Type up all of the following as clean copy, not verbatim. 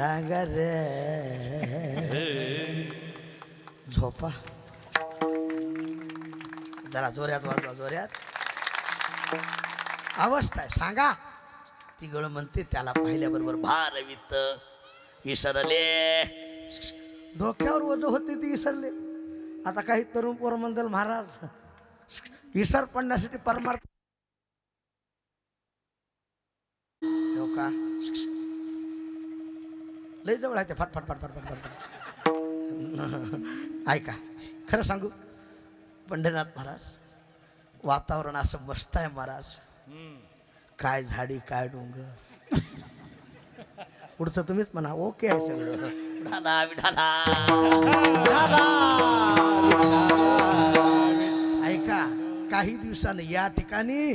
सांगा रे झोपा जरा जोऱ्यात वाजवा जोऱ्यात अवस्था आहे सांगा ती गळ म्हणते त्याला पाहिल्याबरोबर भारवित विसरले डोक्यावर ओझं होते ती विसरले आता काही तरुण पोर म्हणतील महाराज विसर पडण्यासाठी परमार्थ हो का लय जवळ आहे ते फटफट फटफट फटफट ऐका खरं सांगू पंढरीनाथ महाराज वातावरण असं मस्त आहे महाराज काय झाडी काय डोंगर पुढचं तुम्हीच म्हणा ओके आहे सगळं विठाला विठाला ऐका काही दिवसांनी या ठिकाणी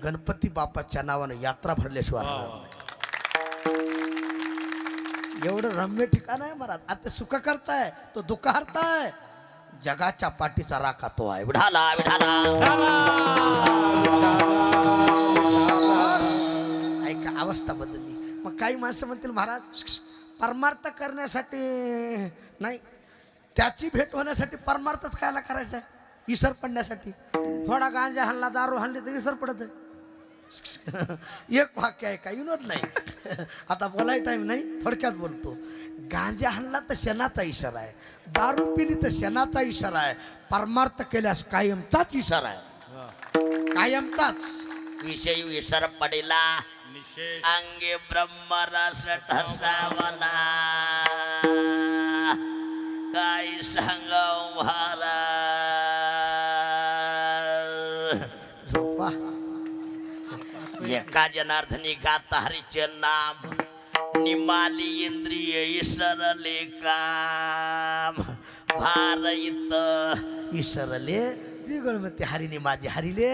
गणपती बाप्पाच्या नावानं यात्रा भरल्याशिवाय एवढं रम्य ठिकाण आहे महाराज आता सुख करताय तो दुःख हरताय जगाच्या पाठीचा राखा तो आहे विठाला विठाला ऐका अवस्था बदलली मग काही माणसं म्हणतील महाराज परमार्थ करण्यासाठी नाही त्याची भेट होण्यासाठी परमार्थच कायला करायचं आहे विसर पडण्यासाठी थोडा गांजा हल्ला दारू हल्ली तर विसर पडत आहे एक वाक्य आहे का विनोद नाही आता बोलाय टाइम नाही थोडक्यात बोलतो गांजा हल्ला तर शनाचा इशारा आहे दारू पिली तर शनाचा इशारा आहे परमार्थ केल्यास कायमचाच इशारा आहे कायमचाच विषय विसर पडेला अंगे ब्रह्मरस ठसावला काय सांगाव महाराज झोपा एका जनार्दनी गाता हरीचे नाम निमाली इंद्रिय इसरले काम भारत इसरले दिगळमती हरिने माझे हरिले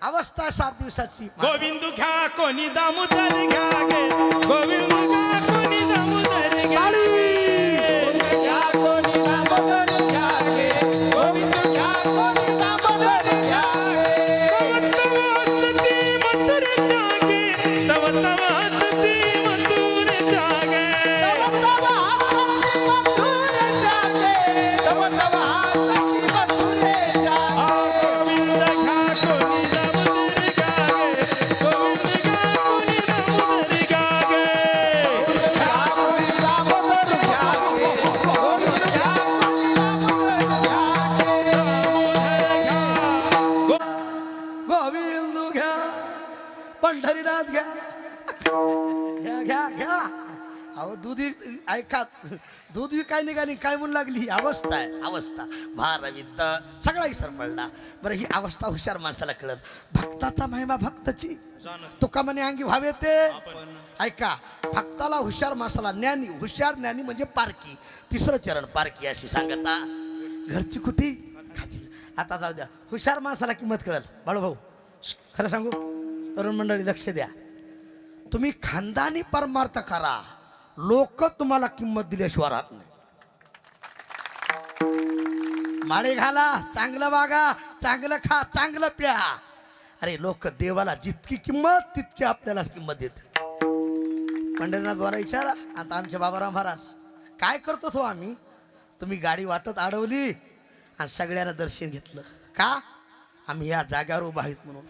अवस्था 7 दिवसाची गोविंद घ्या कोणी दामोदर घ्या गे गोविंद घ्या कोणी दामोदर घ्या घ्या कोणी दामोदर घ्या गे गोविंद घ्या कोणी दामोदर घ्या पंढरीनाथ घ्या घ्या घ्या घ्या अहो दूध ऐका दूध विकाय निघाली काय म्हणू लागली ही अवस्था आहे अवस्था भारविद्द सगळा इसर पडला बरं ही अवस्था हुशार माणसाला कळत भक्ताचा महिमा भक्ताची तुका म्हणे अंगी व्हावे ते ऐका भक्ताला हुशार माणसाला ज्ञानी हुशार ज्ञानी म्हणजे पारकी तिसरं चरण पारकी अशी सांगता घरची कुठी खाची आता जाऊ द्या हुशार माणसाला किंमत कळल बाळूभाऊ खरं सांगू तरुण मंडळी लक्ष द्या तुम्ही खानदानी परमार्थ करा लोक तुम्हाला किंमत दिल्याशिवाय राहत नाही माळे घाला चांगलं वागा चांगलं खा चांगलं प्या अरे लोक देवाला जितकी किंमत तितकी आपल्याला किंमत देते पंढरीनाथ बोला विचारा आता आमचे बाबाराव महाराज काय करतो तो आम्ही तुम्ही गाडी वाटत अडवली आणि सगळ्यांना दर्शन घेतलं का आम्ही या जाग्यावर उभा आहेत म्हणून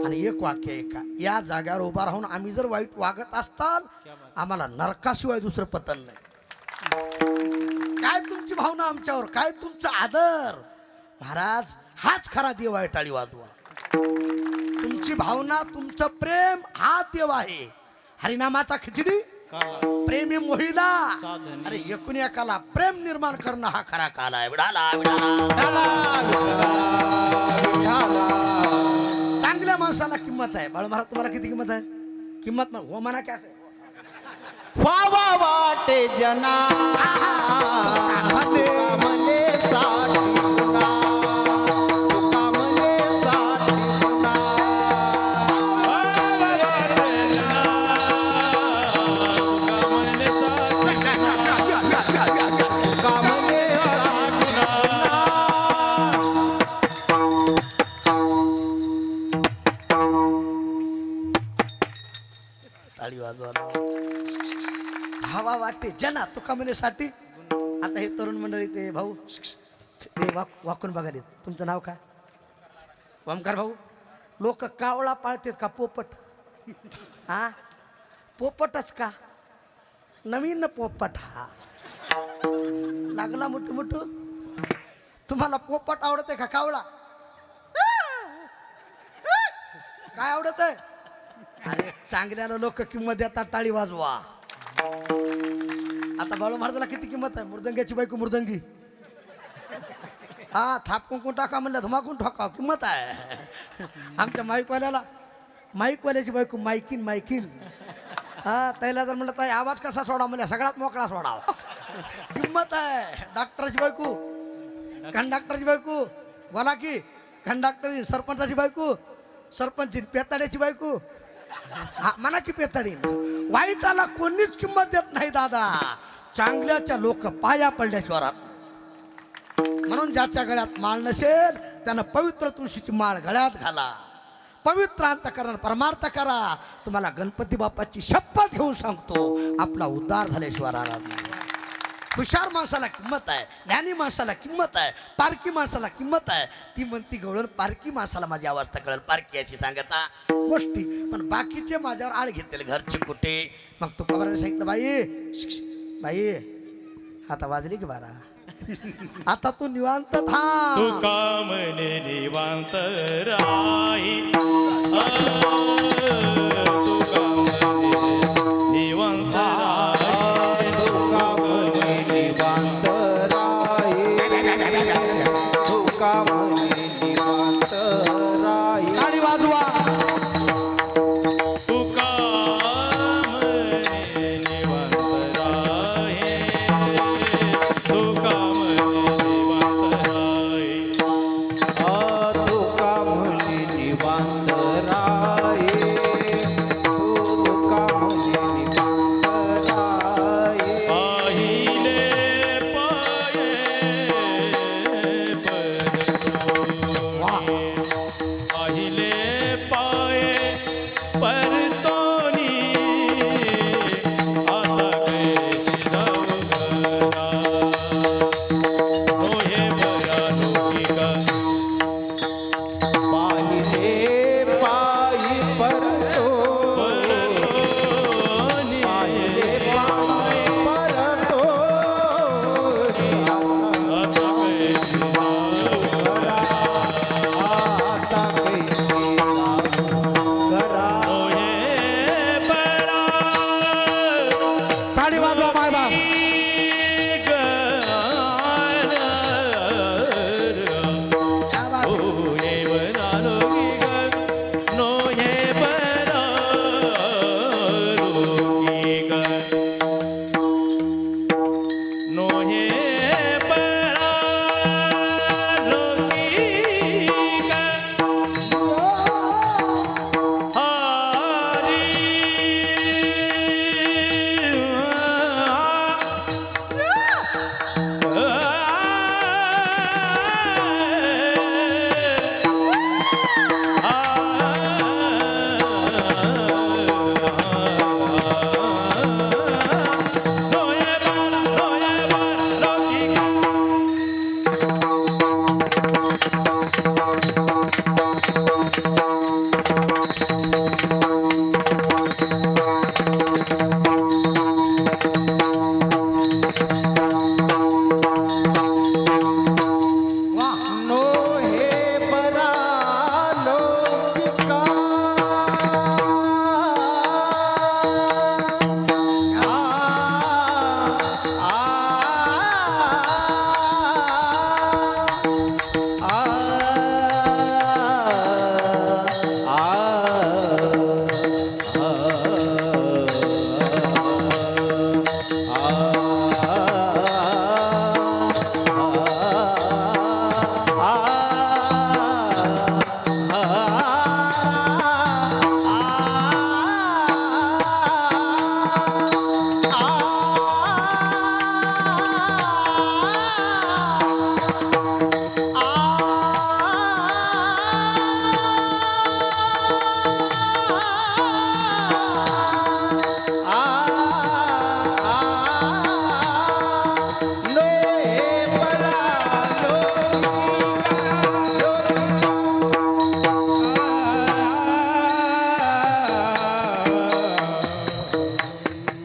आणि एक वाक्य आहे का या जाग्यावर उभा राहून आम्ही जर वाईट वागत असताल आम्हाला नरकाशिवाय दुसरं पतन नाही काय तुमची भावना आमच्यावर काय तुमचा आदर महाराज हाच खरा देव आहे टाळी वाजवा तुमची भावना तुमचं प्रेम हा देव आहे हरिनामाचा खिचडी प्रेमी मोहिला अरे एकूण एकाला प्रेम निर्माण करणं हा खरा काल आहे विडाला चांगल्या माणसाला किंमत आहे बाळ महाराज तुम्हाला किती किंमत आहे किंमत हो म्हणा काय वावा वाटे जना मने साठी हवा वाटे जना तुका म्हणेसाठी. आता हे तरुण मंडळी ते भाऊ ते वाकून बघाले. तुमचं नाव काय? ओमकार भाऊ. लोक कावळा पाळतात का पोपट? हा पोपटच का? नवीन पोपट हा लागला मोठू मोठू. तुम्हाला पोपट आवडते का कावळा? काय आवडत आहे? अरे चांगल्याला लोक किंमत देतात. टाळी वाजवा. आता बाळू महाराजाला किती किंमत आहे? मृदंग्याची बायको मृदंगी. हा थाप कुंकून टाका म्हणलं धुमाकून ठोका किंमत आहे. आमच्या माईकवाल्याची बायको मायकीन मायकीन. हा त्याला जर म्हणलं ताई आवाज कसा सोडा म्हणजे सगळ्यात मोकळा सोडावा. किंमत आहे. डॉक्टरची बायको कंडक्टरची बायको बोला की कंडक्टर. सरपंचाची बायको सरपंच. पेताड्याची बायको हा म्हणा की पेताडी. वाईटाला कोणीच किंमत देत नाही दादा. चांगल्याच्या लोक पाया पडल्याशिवाय. म्हणून ज्याच्या गळ्यात माळ नसेल त्यानं पवित्र तुळशीची माळ गळ्यात घाला. पवित्र अंतःकरण परमार्थ करा. तुम्हाला गणपती बाप्पाची शपथ घेऊन सांगतो आपला उद्धार झाल्याशिवाय राहणार नाही. हुशार माणसाला किंमत आहे. ज्ञानी माणसाला किंमत आहे. पारकी माणसाला किंमत आहे. ती म्हणती गवळण पारकी माणसाला माझी अवस्था कळेल. पारकी अशी सांगता गोष्टी. पण बाकीचे माझ्यावर आळ घेतले घरचे कुठे. मग तू कबराने सांगितलं बाई आता वाजली की 12. आता तू निवांत थांब. तुका म्हणे निवांत राही. तुका म्हणे निवांत राही. तुका म्हणे निवांत राही. तुका म्हणे निवांत राही. टाळी वाजवा. तुका म्हणे निवांत राही. तुका म्हणे निवांत राही. तुका म्हणे निवांत राही. तुका म्हणे निवांत राही. पाहिले पाये पाहिले पाये परतोनी. आता कैसी जाऊ घरा. होय बरा लोकिका. पाहिले पायी परतो. परतोनी. पाहिले पायी परतो. आता कैसी जाऊ घरा. आता कैसी जाऊ घरा. होय बरा टाळी वाजवा माय बाप. क्या बात.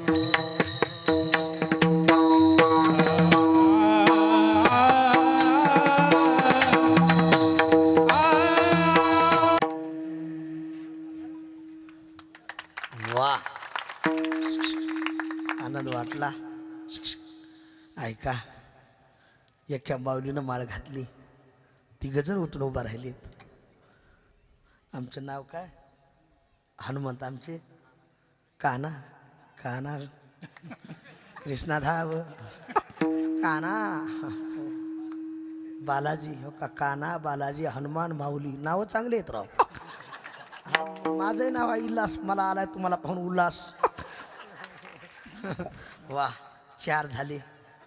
वा आनंद वाटला. ऐका एका माऊलीनं माळ घातली, तिघजण उठून उभा राहिलीत. आमचं नाव काय? हनुमंत. आमचे काना काना कृष्णाधाव काना बालाजी. हो का? काना बालाजी हनुमान माऊली. नावं चांगली आहेत राव. माझंही नाव आहे इल्लास. मला आलाय तुम्हाला पाहून उल्हास. वा 4 झाले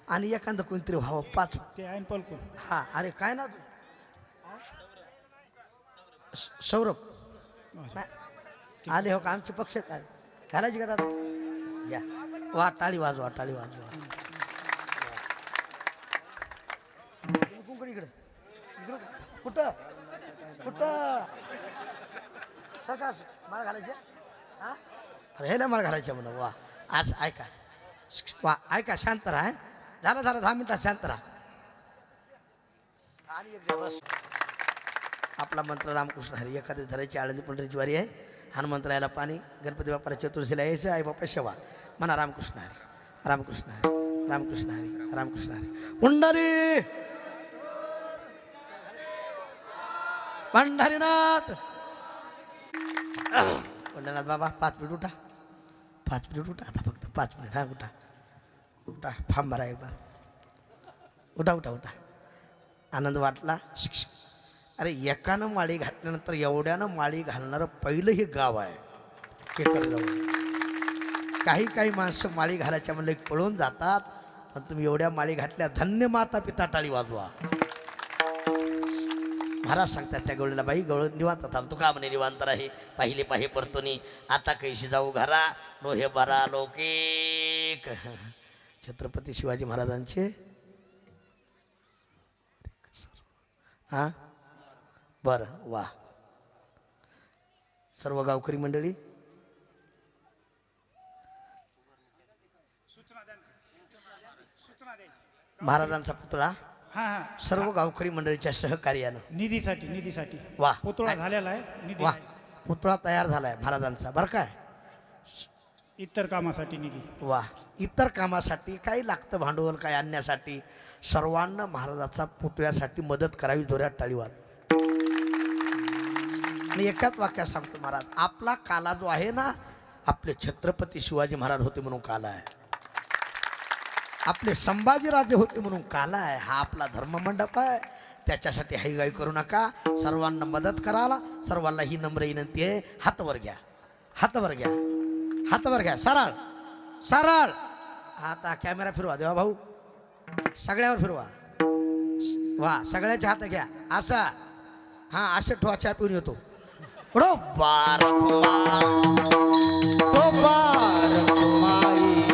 आणि एखादं कोणतरी व्हावं 5. ते आहे पलकून. हा अरे काय ना तू सौरभ नाही. आले हो का? आमचे पक्ष काय घालायचे का दादा? या वा टाळी वाजवा, टाळी वाजवा. इकडे कुठं कुठं सरकार माळ घालायचे? हा अरे ह्याला माळ घालायचे म्हणा. वा आज ऐका वा ऐका शांत राहा. झालं 10 मिनिटात शांत राहा. आणि एक दिवस आपला मंत्र रामकृष्ण हरी. एखाद्या धरायची आळंदी पंढरीची वारी आहे. हनुमंत रायाला पाणी, गणपती बाप्पाला चतुर्थीला यायचं, आई बाप्पा शेवा म्हणा. रामकृष्ण हरी रामकृष्ण हरी रामकृष्ण हरी रामकृष्ण हरी. पुंडरी पंढरीनाथ पंढरीनाथ बाबा 5 मिनिट उठा. 5 मिनिट उठा आता, फक्त 5 मिनिट. हा उठा उठा. फार्म भरा एक बार. उठा उठा उठा. आनंद वाटला. अरे एकानं माळी घातल्यानंतर एवढ्यानं माळी घालणारं पहिलं हे गाव आहे. काही माणसं माळी घालायच्या म्हणलं पळून जातात. पण तुम्ही एवढ्या माळी घातल्या, धन्य माता पिता. टाळी वाजवा. महाराज सांगतात त्या गवळीला, बाई गवळ निवांत थांब. तू का म्हणे निवांत राही? पाहिले पाहे परतोनी आता कैशी जाऊ घरा. लोहे बरा लौकिक. छत्रपती शिवाजी महाराजांचे हा बरं वा. सर्व गावकरी मंडळी महाराजांचा पुतळा हा हा सर्व गावकरी मंडळीच्या सहकार्यानं निधीसाठी वा. पुतळा झालेला आहे. निधी वा आहे. पुतळा तयार झालाय महाराजांचा बरं काय. इतर कामासाठी निधी. वा. इतर कामासाठी काही लागतं भांडवल काय आणण्यासाठी सर्वांना महाराजाचा पुतळ्यासाठी मदत करावी. जोऱ्यात टाळीवाद. आणि एकाच वाक्यात सांगतो महाराज, आपला काला जो आहे ना, आपले छत्रपती शिवाजी महाराज होते म्हणून काला आहे. आपले संभाजीराजे होते म्हणून काला आहे. हा आपला धर्ममंडप आहे. त्याच्यासाठी हाईगाई करू नका. सर्वांना मदत करायला सर्वांना ही नम्र विनंती आहे. हातवर घ्या, हातवर घ्या, हातवर घ्या. सरळ सरळ. आता कॅमेरा फिरवा देवा भाऊ. सगळ्यावर फिरवा. वा सगळ्याचे हात घ्या. असा हा असे ठोवा. चहा पिऊन येतो. तो बार माई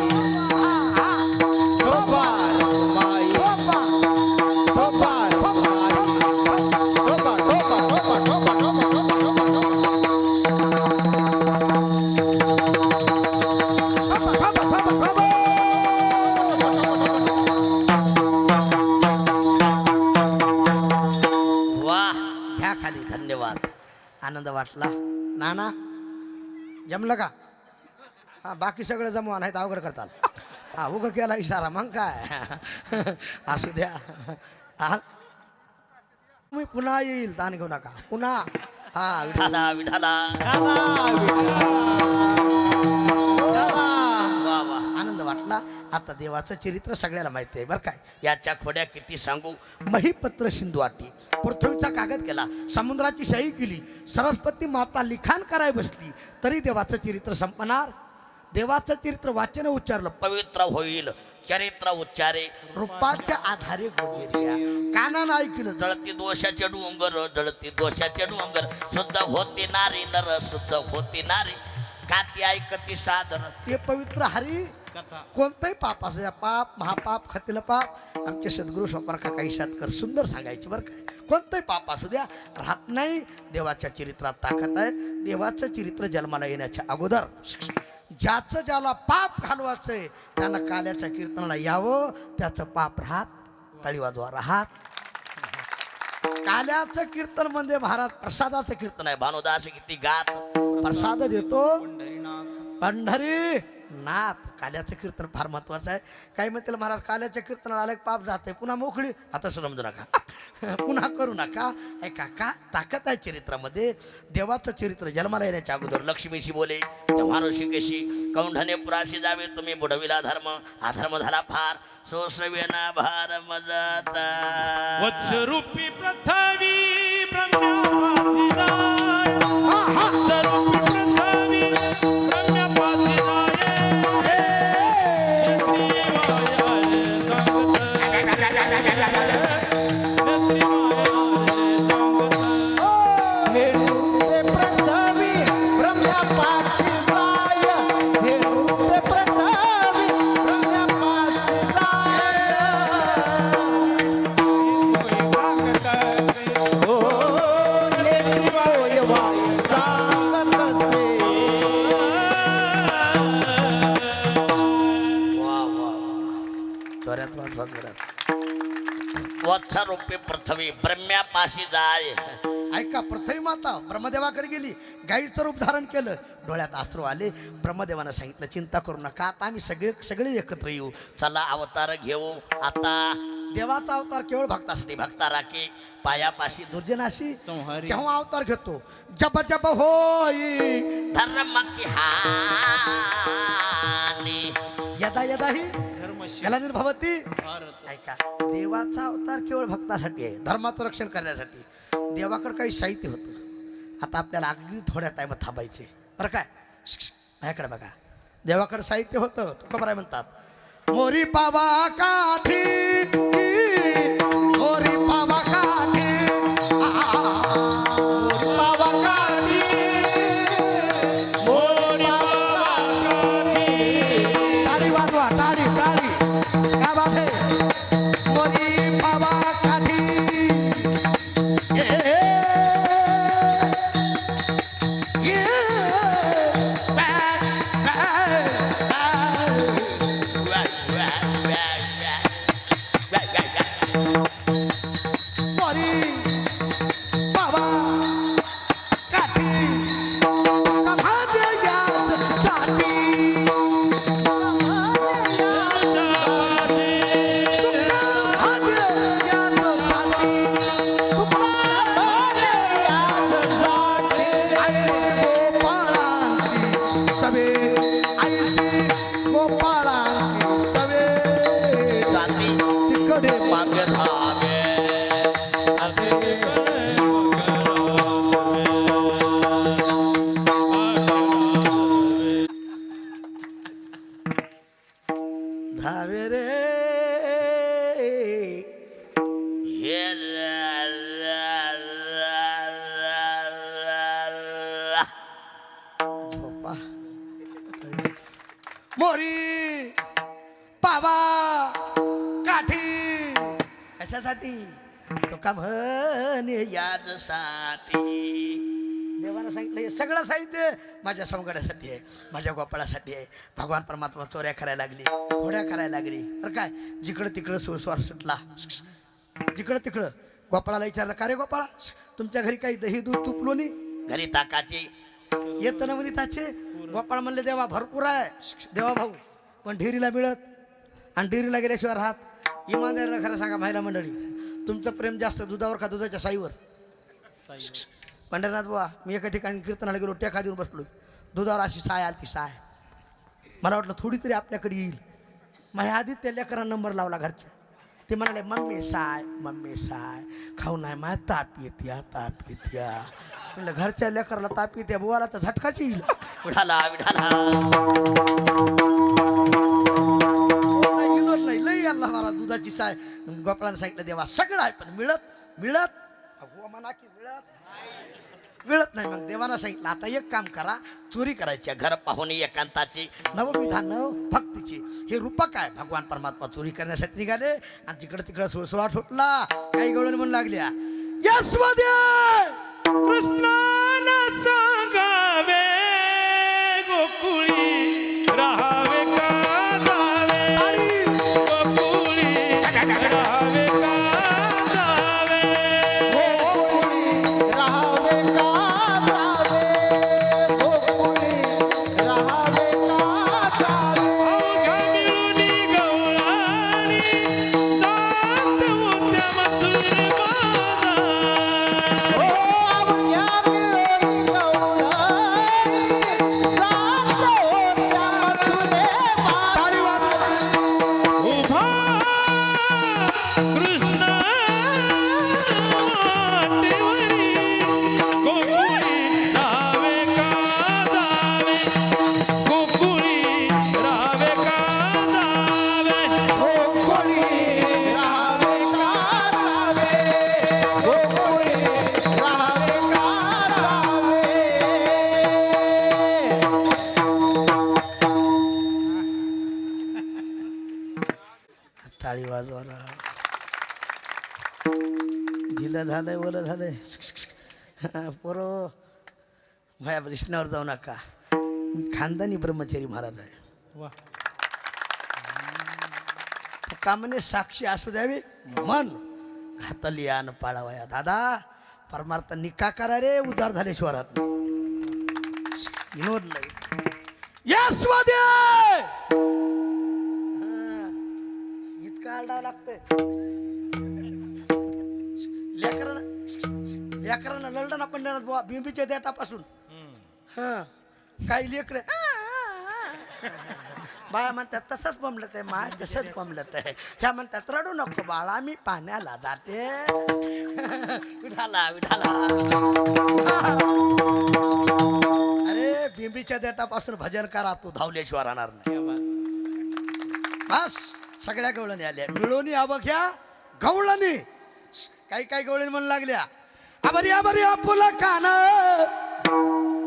आनंद वाटला. नाना जमलं का? हा बाकी सगळं जमवा नाही तर अवघड करताल. हा उगं केला इशारा मग काय. असू द्या. हा मी पुन्हा येईल ताण घेऊ नका. पुन्हा हा विठाला विठाला. वा वा आनंद वाटला. आता देवाचं चरित्र सगळ्याला माहिती आहे बरं काय. याच्या खोड्या किती सांगू. महिपत्र सिंधू आटी. पृथ्वीचा कागद केला, समुद्राची सही केली, सरस्वती माता लिखाण कराय बसली, तरी देवाचं चरित्र संपणार. देवाचं चरित्र वाचन उच्चारलं पवित्र होईल. चरित्र उच्चारे रूपाच्या आधारे गोजिरिया. कानानं ऐकलं जळती दोषाचे डोंगर, जळती दोषाचे डोंगर. शुद्ध होती नारी नर, शुद्ध होती नारी. काती ऐकती साधन ते पवित्र हरी कथा. कोणतंही पाप असू द्या, पाप महापाप खतील पाप. आमचे सद्गुरू स्वप्न काका इशातकर सुंदर सांगायचे बरं काय. कोणतंही पाप असू द्या राहत नाही. देवाच्या चरित्रात ताकद आहे. देवाचं चरित्र जन्माला येण्याच्या अगोदर ज्याचं ज्याला पाप घालवायचंय त्यानं काल्याच्या कीर्तनाला यावं, त्याचं पाप राहत टाळी वाजवा राहत. काल्याचं कीर्तन म्हणजे महाराज प्रसादाचं कीर्तन आहे. भानुदास किती गात प्रसाद देतो पंढरी नाथ. काल्याचं कीर्तन फार महत्वाचं आहे. काही म्हणतील महाराज काल्याच्या कीर्तनाला आलं पाप जाते पुन्हा मोकळी, आता समजू नका पुन्हा करू नका. ऐका का ताकद आहे चरित्रामध्ये. देवाचं चरित्र जन्माला येण्याच्या अगोदर लक्ष्मीशी बोले तेव्हा ऋषिकेशी कौंढने पुराशी जावे तुम्ही बुडविला धर्म, अधर्म झाला फार सोसवेना भार मजाता. वत्सरूपी पृथ्वी ब्रह्म्यापासी जाय, वत्सरूपी पृथ्वी ब्रह्म्यापासी जाय. हेरूपे पृथ्वी ब्रह्म्यापासी जाय, हेरूपे पृथ्वी ब्रह्म्यापासी जाय. ओ लेकरी होय वाय सांगत असे. वा वा जोरात वाजवा जोरात. वत्सरूपी पृथ्वी ब्रह्म्यापाशी जाय. ऐका पृथ्वी माता ब्रह्मदेवाकडे गेली, गाईचं रूप धारण केलं, डोळ्यात अश्रू आले. ब्रह्मदेवानं सांगितलं चिंता करू नका, आता आम्ही सगळे एकत्र येऊ, चला अवतार घेऊ. आता देवाचा अवतार केवळ भक्तासाठी, भक्ता राखे पायापाशी दुर्जनाशी. केव्हा अवतार घेतो? जप जप होई धर्म की हानी यदा यदा ही याला निर्भवती. ऐका देवाचा अवतार केवळ भक्तासाठी आहे, धर्माचं रक्षण करण्यासाठी. देवाकडे काही साहित्य होतं. आता आपल्याला अगदी थोड्या टाइमात थांबायचे बरं काय. माझ्याकडे बघा, देवाकडे साहित्य होतं. तुकोबाराय म्हणतात मोरी पावा काठी, मोरी पावा काठी, बाबा काठी, मोरी बाबा काठी. टाळी वाजवा टाळी टाळी. काय बात आहे? मोरी पावा काठी धावे रे हे झोपा मोरी पावा काठी कशासाठी? तो का म्हणे याजसाठी. देवानं सांगितलं हे सगळं साहित्य माझ्या सौंगड्यासाठी आहे, माझ्या गोपाळासाठी आहे. भगवान परमात्मा चोऱ्या करायला लागली, घोड्या करायला लागली बरं काय. जिकडं तिकडं सुळसुवार सुटला, जिकडं तिकडं. गोपाळाला विचारलं का रे गोपाळा, तुमच्या घरी काही दही दूध तूप लोणी? घरी ताकाचे येतं ना म्हणे ताचे. गोपाळ म्हणले देवा भरपूर आहे देवा भाऊ, पण डेअरीला मिळत, आणि डेअरीला गेल्याशिवाय राहत. इमानदारीला खरं सांगा महिला मंडळी, तुमचं प्रेम जास्त दुधावर का दुधाच्या साईवर? पंढरनाथ बुवा, मी एका ठिकाणी कीर्तनाला गेलो, टेका देऊन बसलो, दुधावर अशी साय आली. ती साय मला वाटलं थोडी तरी आपल्याकडे येईल. माझ्या आधीच त्या लेकरांना नंबर लावला घरच्या. ते म्हणाले मम्मी साय खाऊ नाही माय ताप येत्या ताप येत्या. म्हणलं घरच्या लेकराला ताप येत्या, बुवाला तर झटकाच येईल. विठाला विठाला नाही लई अल्ला मला दुधाची साय. गोपाळानं सांगितलं देवा सगळं आहे, पण मिळत म्हणा की मिळत नाही. मग देवानं सांगितलं आता एक काम करा, चोरी करायची, घर पाहुणे एकांताची, नवविधान भक्तीची. हे रूपक आहे. भगवान परमात्मा चोरी करण्यासाठी निघाले, आणि तिकडे तिकडे सुळसुळाट सुटला. काही गवळण म्हणू लागल्या यशवदे कृष्णाला सांगावे गोकुळी राहावे का जावे गोकुळी राहावे का जावे गोकुळी राहावे का जावे गोकुळी राहावे का जावे अवघ्या मिळूनी गवळणी जात मोठ्या मथुरे बाजा ओ अवघ्या मिळून गवळणी जात होत्या मथुरे टाळी वाजवा. उभा कृष्ण वाटेवरी गोकुळी राहावे का जावे गोकुळी राहावे का जावे गोकुळी राहावे का जावे गोकुळी राहावे का जावे टाळी वाजवा ना. ढिलं झालंय ओलं झालंय पोरो भया कृष्णावर जाऊ नका. मी खानदानी ब्रह्मचारी महाराज आहे. वा कामने साक्षी असू द्यावी मन घातली आन पाळावया. दादा परमार्थ निका करा रे उद्धार झाले शहरात विनोद नाही. यस वादे इतका आरडावं लागतंय. लेकरांना लढलं ना पण बुवा बिंबीच्या देटापासून. हा काही लेकर बाया म्हणतात तसंच पमलत आहे माय तसंच पमलत आहे. ह्या म्हणतात रडू नको बाळा मी पाण्याला जाते. विठाला विठाला. अरे बिंबीच्या देटापासून भजन करा तू धावल्याशिवाय राहणार नाही. बस सगळ्या गवळणी आल्या मिळून अवघ्या गवळणी. काही काही गवळणी म्हणू लागल्या आबरी आबरी आपुला कान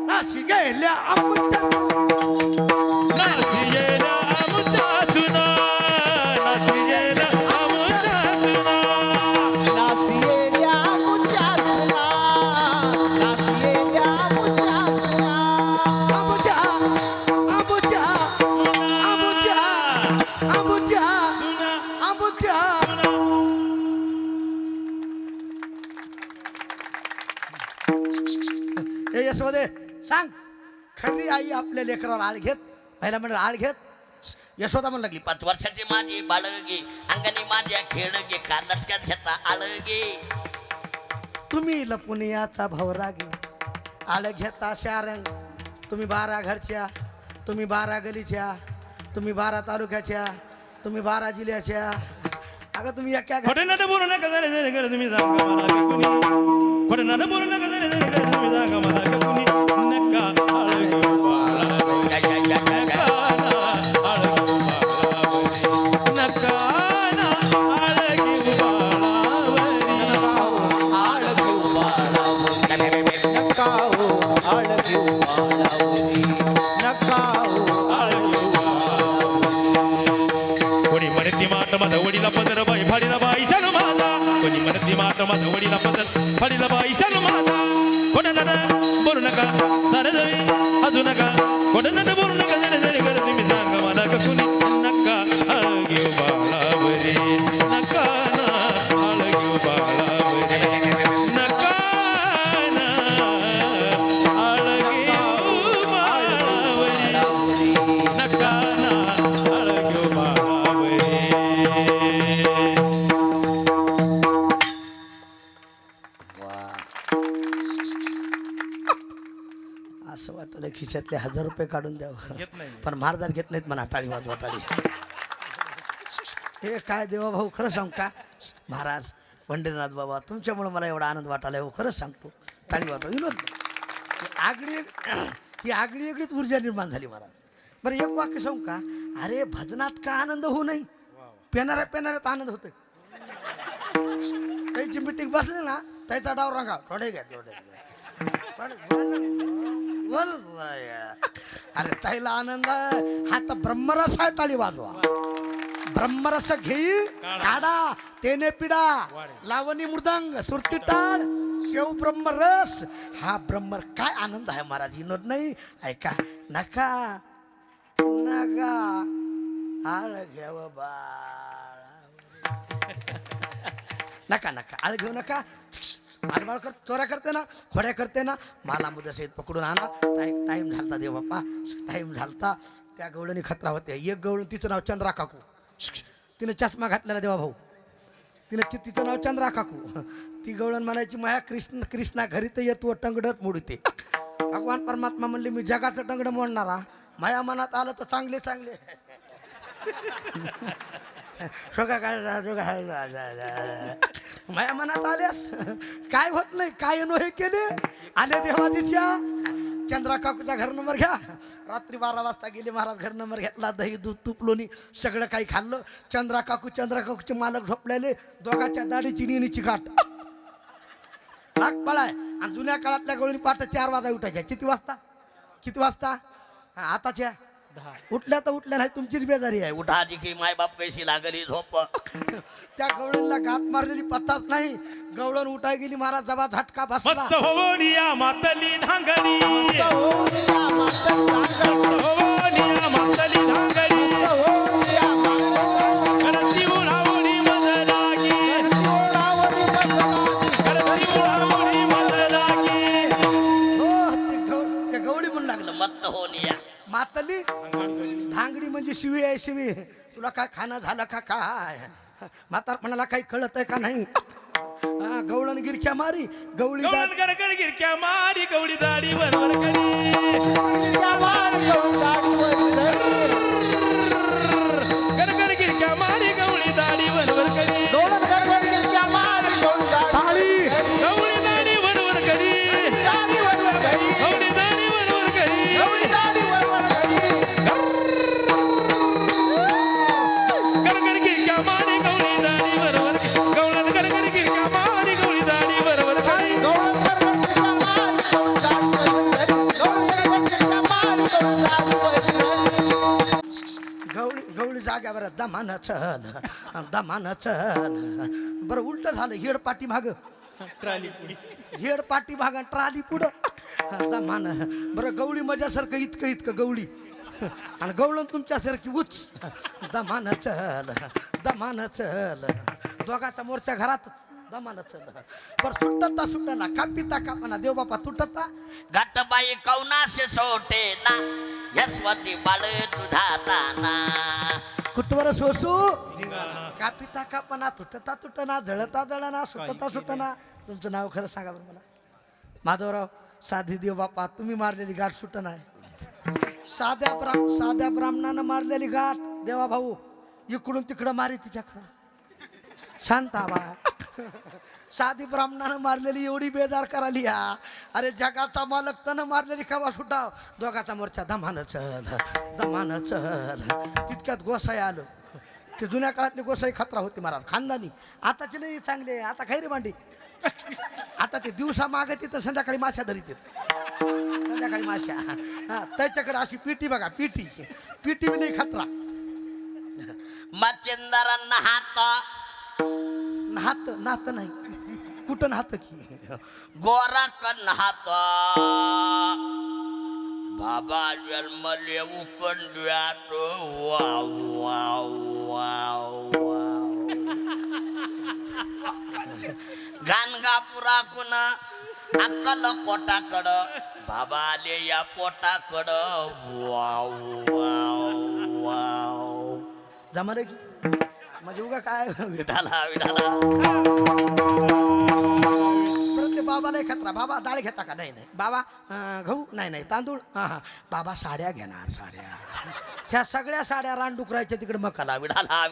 नाशी गेल्या आमच्या नाशियेला आमच्या जुना नाशियेला आमच्या जुना नासियेल्या मुच्या सुना नासियेल्या मुच्या सुना आमच्या आमच्या आमच्या आमच्या आमच्या ए यशोदे सांग खरी आई आपल्या लेकरावर आळ घेत पहिला म्हणलं आळ घेत. यशोदा म्हणू लागली 5 वर्षाची माझी बाळगे अंगणी माझ्या खेळगे कार्नाटकात घेता आळगे तुम्ही लपून याचा भावरागे आळ घेता शारंग. तुम्ही 12 घरच्या तुम्ही 12 गलीच्या तुम्ही 12 तालुक्याच्या तुम्ही 12 जिल्ह्याच्या. अगं तुम्ही एका खोटे नाटक बोलू नका जरे जरे कर तुम्ही सांगा मला का कुणी खोटे नाटक बोलू नका जरे जरे कर तुम्ही सांगा मला का कुणी नका आळगो बाळा नका ना आळगी बाळावरी नकाओ आळगो बाळावरी नकाओ आळगी कोणी म्हणती माट माझा वडीला पदर बाई फाडीला बाई शान माझा कोणी म्हणती माट माझा वडीला पदर फाडीला बाई शान माझा कोणा नाना बोलू नका सारे जरी हजू नका कोणा नाना बोलू नका जरे जरे कर तुम्ही सांगा मला का कुणी नका आळगी बाळावरी नका ना आळगी बाळावरी नका ना आळगी बाळावरी नका ना आळगी बाळावरी असं वाटलं खिशातले 1000 रुपये काढून द्यावं घेत नाही. पण महाराज घेत नाहीत म्हणा. टाळी वाजवा टाळी. हे काय देवा भाऊ खरं सांग का महाराज पंढरीनाथ बाबा तुमच्यामुळे मला एवढा आनंद वाटायला हो खरंच सांगतो. टाळी वाजवा विनोद ही आगळी वेगळीच ऊर्जा निर्माण झाली महाराज. बरं एक वाक्य सांगू का अरे भजनात का आनंद होऊ नाही पेनाऱ्यात आनंद होतोय. त्याची मिटिंग बसली ना त्याचा डाव रंगा थोडे घ्या थोडे अरे त्याला आनंद आहे हा तर ब्रह्मरस आहे. टाळी वाजवा. ब्रह्मरस घेई काढा तेने पिडा लावणी मृदंग सुरती टाळ शेव ब्रह्मरस हा ब्रह्म काय आनंद आहे महाराज विनोद नाही ऐका नका नका आळ घ्याव बाळा नका नका आळ घेऊ नका आळबाळ कर चोऱ्या करते ना खोड्या करते ना मला मुदस येत पकडून आणा टाइम झालता देव बाप्पा टाइम झालता त्या गवळणी खतरा होते एक गवळण तिचं नाव चंद्रा काकू तिने चष्मा घातलेला देवा भाऊ तिचं नाव चंद्रा काकू ती गवळण म्हणायची माया कृष्णा घरी तर येतो टंगडत मोडते भगवान परमात्मा म्हणले मी जगाचं टंगड मोडणारा माया मनात आलं तर चांगले चांगले माया मनात आल्यास काय होत नाही काय नो हे केले आले देवाजीच्या चंद्रा काकूचा घर नंबर घ्या रात्री 12 वाजता गेले महाराज घर नंबर घेतला दही दूध तूप लोणी सगळं काही खाल्लं चंद्रा काकूचे मालक झोपलेले दोघाच्या दाढीची नेणीची गाठ लाग पळाय आणि जुन्या काळातल्या गवळणी पाठ 4 वाजता उठायच्या किती वाजता आताच्या उठल्या तर उठल्या नाही तुमचीच बेजारी आहे उठा उठाजी की माय बाप कैसी लागली झोप त्या गवळणीला गाठ मारलेली पत्ताच नाही गवळण उठाय गेली महाराज जबा झटका बसला मस्त होवनिया मातली धांगडी होऊया मातल सांगड होवनिया मातली धांगडी करती उडावणी मज लागी ओढावणी बसला करती उडावणी मज लागी हो ते गवळी म्हणून लागलं मत्त होनिया मातली धांगडी म्हणजे शिवी आहे शिवी तुला काय खाणं झालं का काय म्हातारपणाला काही कळत आहे का नाही गवळण गिरक्या मारी गवळी गवळण गरगर गिरक्या मारी गवळी दाढी वरवर करी गरगर गिरक्या मारी गवळी दाढी वरवर करी टाळी गवळी दाढी वरवर करी गवळी दाढी वरवर करी गरगर गिरक्या मारी गवळी दाढी वरवर गवळण गरगर गिरक्या मारी गवळी दाढी वरवर करी गवळी जाग्यावर दमान चल बरं उलट झालं हेड पाठी माग ट्राली पुढी हेड पाठी भाग ट्राली पुढं दमान बरं गवळी माझ्यासारखं इतकं गवळी आणि गवळण तुमच्यासारखी उच दमान चल दोघाचा मोर्चा घरात दमान चल बरं सुटता कापिता कापना देव बापा तुटता घटबाई कौनासे सोटे ना यशवंती बाळ तुझा ताना कुटवर सोसू कापिता कापना तुटना जळना सुटना तुमचं नाव खरं सांगा बरं मला माधवराव साधी देव बापा तुम्ही मारलेली गाठ सुटना आहे साध्या ब्राह्मणानं मारलेली गाठ देवा भाऊ इकडून तिकडं मारी तिच्याकडं शांत बा साधी ब्राह्मणानं मारलेली एवढी बेजार कराली अरे जगाचा मालक त्यानं मारलेली कवा सुटाव दोघाचा मोर्चा दमानं चल तितक्यात गोसाई आलं ते जुन्या काळातली गोसाई खतरा होती महाराज खानदानी आताचे लई चांगले आता खैरी मांडी आता ते दिवसा मागे तिथं संध्याकाळी माश्या धरीत संध्याकाळी माश्या त्याच्याकडे अशी पिटी बघा पिटी बी नाही खतरा मच्छिंदरांना नात नाही कुठं नात की गोरा कन हात बाबा जन्मले उकंड्यात वाव वाव वाव वाव गाणगापुरा कुण अक्कल कोटाकड बाबा आले या पोटाकड वाव वाव वाव जमा रे की म्हणजे उगा काय विठाला परत ते बाबाला खतरा बाबा डाळ घेता का नाही बाबा गहू नाही तांदूळ हा बाबा साड्या घेणार साड्या ह्या सगळ्या साड्या रानडुकरायच्या तिकडे मकाला विठाला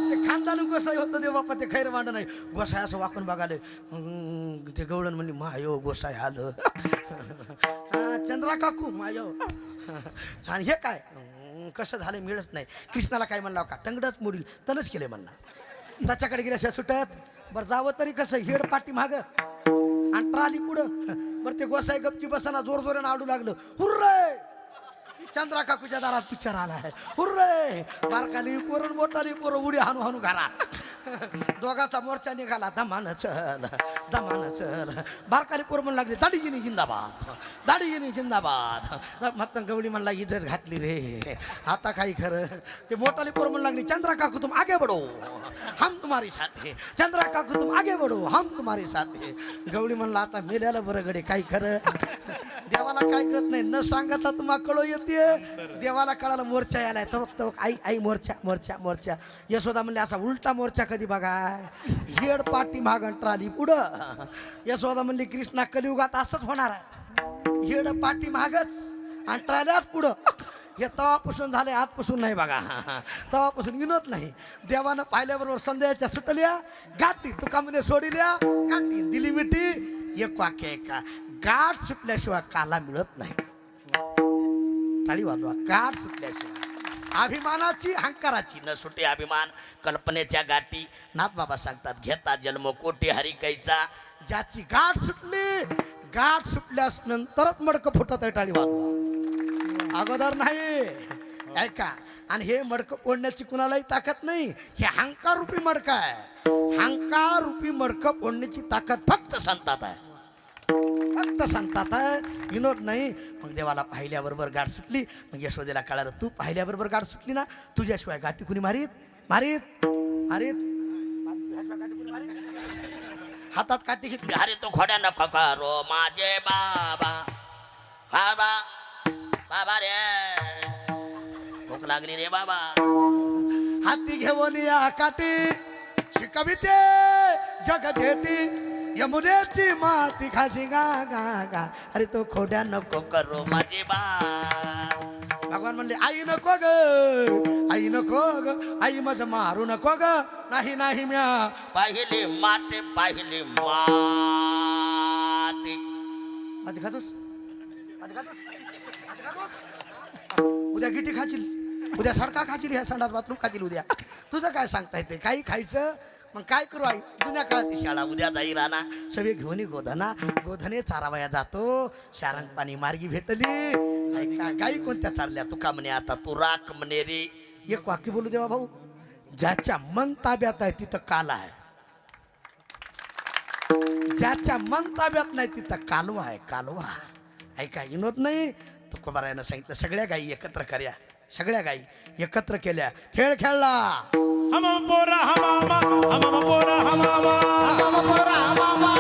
ते खानदानी गोसाई होतं ते बाप्पा ते खैर मांड नाही गोसाई असं वाकून बघाले ते गवळण म्हणली मायो गोसाई आलं चंद्रा काकू मायो आणि हे काय कसं झालं मिळत नाही कृष्णाला काय म्हणला का टंगडच मोडील तनच केले म्हणला त्याच्याकडे गेल्याशिवाय सुटत बरं जावं तरी कसं हेड पाठी माग आणि ट्राली पुढं बरं ते गोसाई गपची बसाना जोर जोरानं आडू लागलं हुर्रे चंद्रा काकूच्या दारात पिक्चर आलाय हुर्रे बारकाली पोरण मोठाली पोरं उडी हाणू हाणू घरात दोघाचा मोर्चा निघाला दमान चल बारकाली पोरं म्हणू लागली दाडीगिनी जिंदाबाद मत गवळी म्हणला इडर घातली रे आता काही खरं ते मोठाली पोरं म्हणू लागली चंद्रा काकू तुम आगे बढो हम तुम्हारी साथ है चंद्रा काकू तुम आगे बढो हम तुम्हारी साथ है गवळी म्हणला आता मेल्याला बरं गडे काही खरं देवाला काय कळत नाही न सांगता तुम्हाला कळो येते देवाला कळाला मोर्चा यायलाय तवक आई आई मोर्चा यशोदा म्हणले असा उलटा मोर्चा कधी बघा हेड पाठी मागं ट्राली पुढं यशोदा म्हणली कृष्णा कलियुगात असंच होणार आहे हेड पाठी मागच आणि ट्राल्यात पुढं हे तवापासून झाले आजपासून नाही बघा तवापासून विनोद नाही देवानं पाहिल्याबरोबर संध्याच्या सुटल्या गाठी तुका म्हणे सोडिल्या गाठी दिली मिठी एक वाक्य आहे का गाठ सुटल्याशिवाय काला मिळत नाही टाळी वाजवा गाठ सुटल्याशिवाय अभिमानाची अहंकाराची न सुटे अभिमान कल्पनेच्या गाठी नाथ बाबा सांगतात घेता जन्म कोटी हरी कैचा ज्याची गाठ सुटल्यास नंतरच मडकं फुटत आहे टाळी वाजवा अगोदर नाही ऐका आणि हे मडकं फोडण्याची कुणालाही ताकद नाही हे अहंकार रूपी मडकं आहे अहंकार रूपी मडकं फोडण्याची ताकद फक्त संतात आहे विनोद नाही मग देवाला पाहिल्याबरोबर गाठ सुटली मग यशोदेला कळालं तू पाहिल्याबरोबर गाठ सुटली ना तुझ्याशिवाय गाठी कुणी मारीत हातात काठी घेतली अरे तो खोड्या नको करो माझे बाबा बाबा रे भूक लागली रे बाबा हाती घेऊन या काठी शिकविते जग देती यमुनेची माती खाशी गा गा गा अरे तो खोड्या नको करो माझे बा भगवान म्हणले आई नको ग आई मज मारू नको ग नाही म्या पाहिले माते आधी खातोस उद्या गिटी खाशील उद्या सडका खाशील ह्या संडास बाथरूम खाशील उद्या तुझं काय सांगता येते काही खायचं मग काय करू आई जुन्या काळात शाळा उद्या जाई राहणार सगळे घेऊन गोधने चारावया जातो शारंग पाणी मार्गी भेटली गाई कोणत्या चालल्या तुका म्हणे आता तू राख म्हणे रे एक वाक्य बोलू देवा भाऊ ज्याच्या मन ताब्यात आहे तिथं काला आहे ज्याच्या मन ताब्यात नाही तिथं कालवा ऐका विनोद नाही तुकोबारायानं सांगितलं सगळ्या गायी एकत्र कर्या सगळ्या गायी एकत्र केल्या खेळ खेळला हम पोरा हमामा हम पोरा हमामा हम पोरा हमामा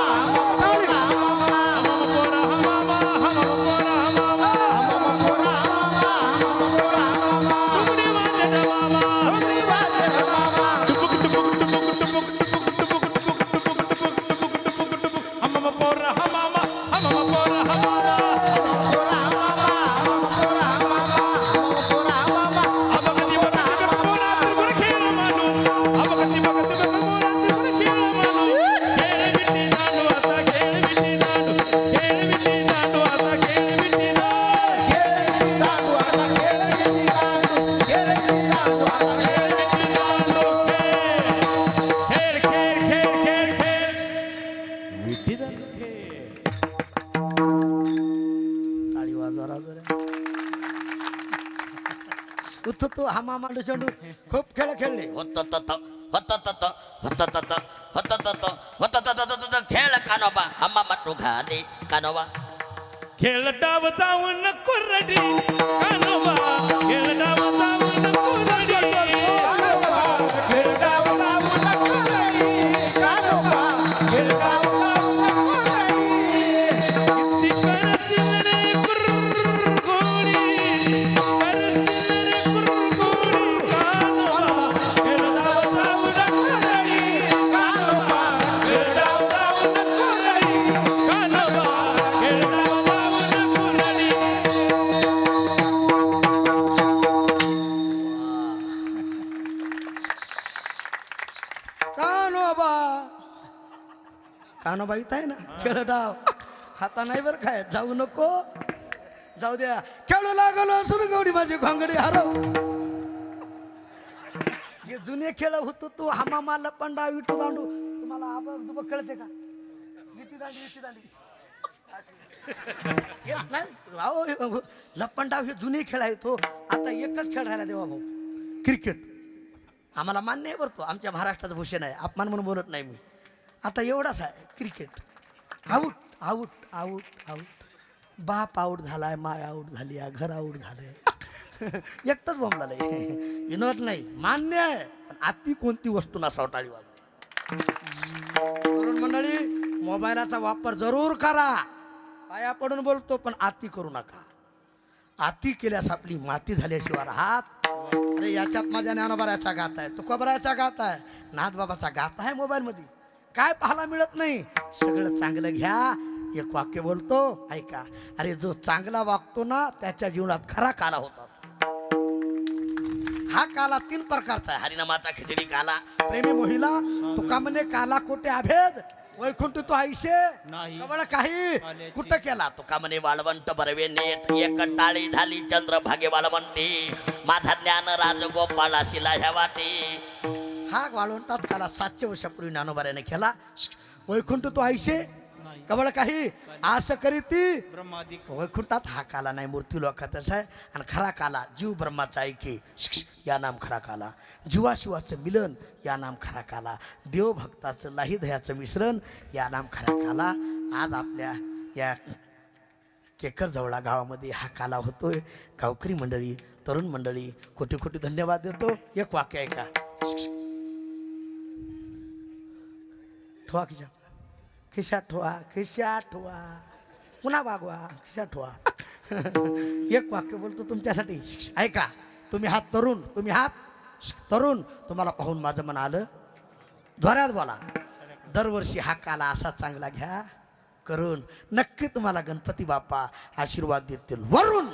तू हामा मांडू चेंडू खूप खेळ खेळले खेळ कानोबा हम्मा मटू घाले कानोबा खेळ डाव जाऊन कुरडी कानोबा खेळ डाव जाऊन कुरडी खेळ डाव जाऊन कुरडी कानोबा खेळ डाव जाऊन कुरडी किती करतील रे कुरगोडी करतील रे कुरगोडी कानोबा खेळ डाव जाऊन कुरडी कानोबा खेळ डाव जाऊन कुरडी कानोबा खेळ डाव जाऊन कुरडी कानोबा इथं आहे ना खेळ डाव हाता नाही बरं काय जाऊ नको जाऊ द्या खेळू लागलो सुरगवडी माझी घोंगडी हरव हे जुने खेळ होतो तू हमामा लपंडा विटू दांडू तुम्हाला आबा दुबा कळते का इटी दांडी येत नाही अहो, लपंडाव हे जुने खेळ आहे तो आता एकच खेळ राहिला देवा भाऊ, क्रिकेट. आम्हाला मान्य आहे बरं, तो आमच्या महाराष्ट्राचं भूषण आहे, अपमान म्हणून बोलत नाही मी. आता एवढाच आहे cricket. Out out out out, बाप आऊट झालाय, माय आऊट झाली आहे, घर आऊट झालंय. एकटंच बोंबलाय. विनोद नाही, मान्य आहे, पण आती कोणती वस्तू नसावं टाळी वाजवा. तरुण मंडळी, मोबाईलचा वापर जरूर करा, पाया पडून बोलतो, पण आती करू नका. आती केल्यास आपली माती झाल्याशिवाय राहत. अरे याच्यात माझ्या ज्ञानोबाराचा गात आहे, तुकोबराचा गात आहे, नाथबाबाचा गात आहे. मोबाईलमध्ये काय पाहायला मिळत नाही. सगळं चांगलं घ्या. एक वाक्य बोलतो ऐका. अरे जो चांगला वागतो ना त्याच्या जीवनात खरा काला होता. हा काला 3 प्रकारचा आहे. हरिनामाचा खिचडी काला, प्रेमी मोहिला तुका म्हणे काला कोटे अभेद, वैकुंठ तो आईशे नाही. कवळ काही कुठं केला तो. तुका म्हणे वाळवंट बरवे नेट, एक टाळी झाली चंद्रभागे वाळवंटी, माझा ज्ञान राजगोपाळा शिला ह्या वाटी. हा वाळवंटात काला 700 वर्षापूर्वी ज्ञानोबाऱ्याने केला. वैकुंठ तो आईशे कवळ काही आस करीती. ब्रह्मादिक वैकुंठात हा काला नाही, मूर्ती लोकातच आहे. आणि खरा काला जीव ब्रह्माचा ऐके या नाम खरा काला. जीवाशिवाचं मिलन या नाम खरा काला. देवभक्ताचं लाही दह्याचं मिश्रण या नाम खरा काला. आज आपल्या या केकरजवळा गावामध्ये हा काला होतोय. गावकरी मंडळी, तरुण मंडळी, कोटी कोटी धन्यवाद देतो. एक वाक्य ऐका. ठोवा खिशात, खिशात ठोवा, खिशात ठोवा, पुन्हा वागवा, खिशात ठोवा. एक वाक्य बोलतो तुमच्यासाठी, ऐका. तुम्ही हात तरुण, तुम्ही हात तरुण, तुम्हाला पाहून माझं मन आलं. द्वारात बोला. दरवर्षी हा काला असा चांगला घ्या करून, नक्की तुम्हाला गणपती बाप्पा आशीर्वाद देतील, वरून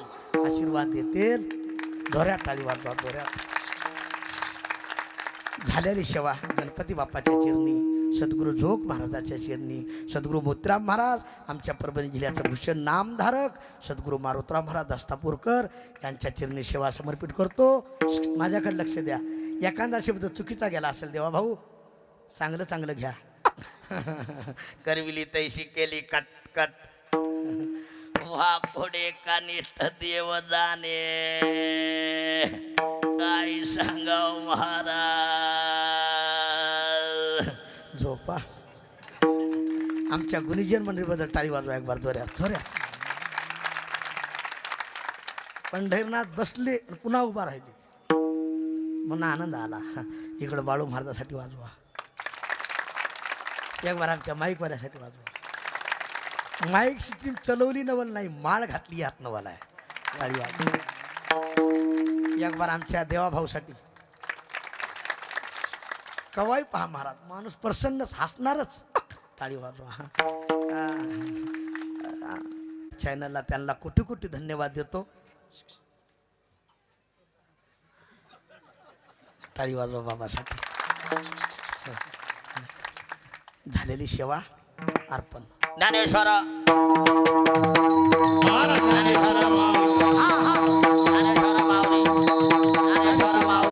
आशीर्वाद देतील. धोऱ्या टाळी वाजवा, धोऱ्यात. झालेली सेवा गणपती बाप्पाच्या चरणी, सद्गुरू जोग महाराजाच्या चरणी, सद्गुरू मोतीराम महाराज आमच्या परभणी जिल्ह्याचं भूषण नामधारक, सद्गुरू मारुतराव महाराज दस्तापूरकर यांच्या चरणी सेवा समर्पित करतो. माझ्याकडे लक्ष द्या. एखादा शब्द चुकीचा गेला असेल देवा भाऊ, चांगलं चांगलं घ्या. करविली तैशी केली कटकट, वा पुढे कानिष्ठ देव जाणे, काय सांगाव महाराज. झोपा. आमच्या गुणीजन मंडळीबद्दल टाळी वाजवा एक बार जोऱ्या थोड्या. पंढरीनाथ बसले पुन्हा उभा राहिले, म्हणून आनंद आला. इकडं बाळू महाराजासाठी वाजवा, एक बार आमच्या माईकवाल्यासाठी वाजवा. माईक सिस्टीम चलवली नवल नाही, माळ घातली यात नवल आहे. टाळी वाजवा. एक बार आमच्या देवाभाऊसाठी. कवाई पहा महाराज, माणूस प्रसन्नच, हसणारच. टाळी वाजवा. चॅनलला त्यांना कोटी कोटी धन्यवाद देतो. टाळी वाजवा बाबासाठी. झालेली सेवा अर्पण. ज्ञानेश्वर